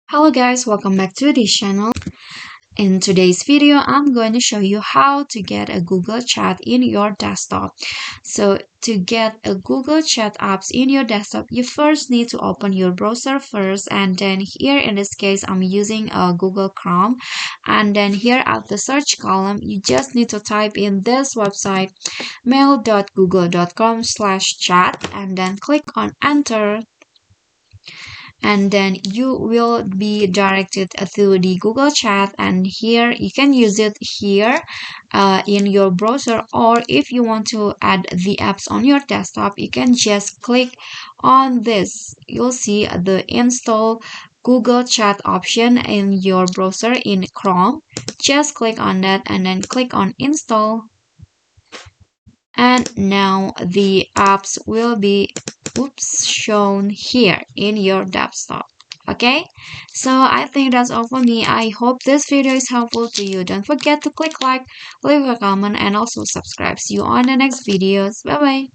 Hello guys, welcome back to this channel. In today's video, I'm going to show you how to get a Google Chat in your desktop. So to get a Google Chat apps in your desktop, you first need to open your browser first, and then here in this case, I'm using Google Chrome. And then here at the search column, you just need to type in this website mail.google.com/chat and then click on enter, and then you will be directed to the Google Chat, and here you can use it here in your browser, or if you want to add the apps on your desktop, you can just click on this. You'll see the install Google Chat option in your browser in Chrome. Just click on that and then click on install, and now the apps will be shown here in your desktop. Okay, so I think that's all for me. I hope this video is helpful to you. Don't forget to click like, leave a comment, and also subscribe. See you on the next videos. Bye bye.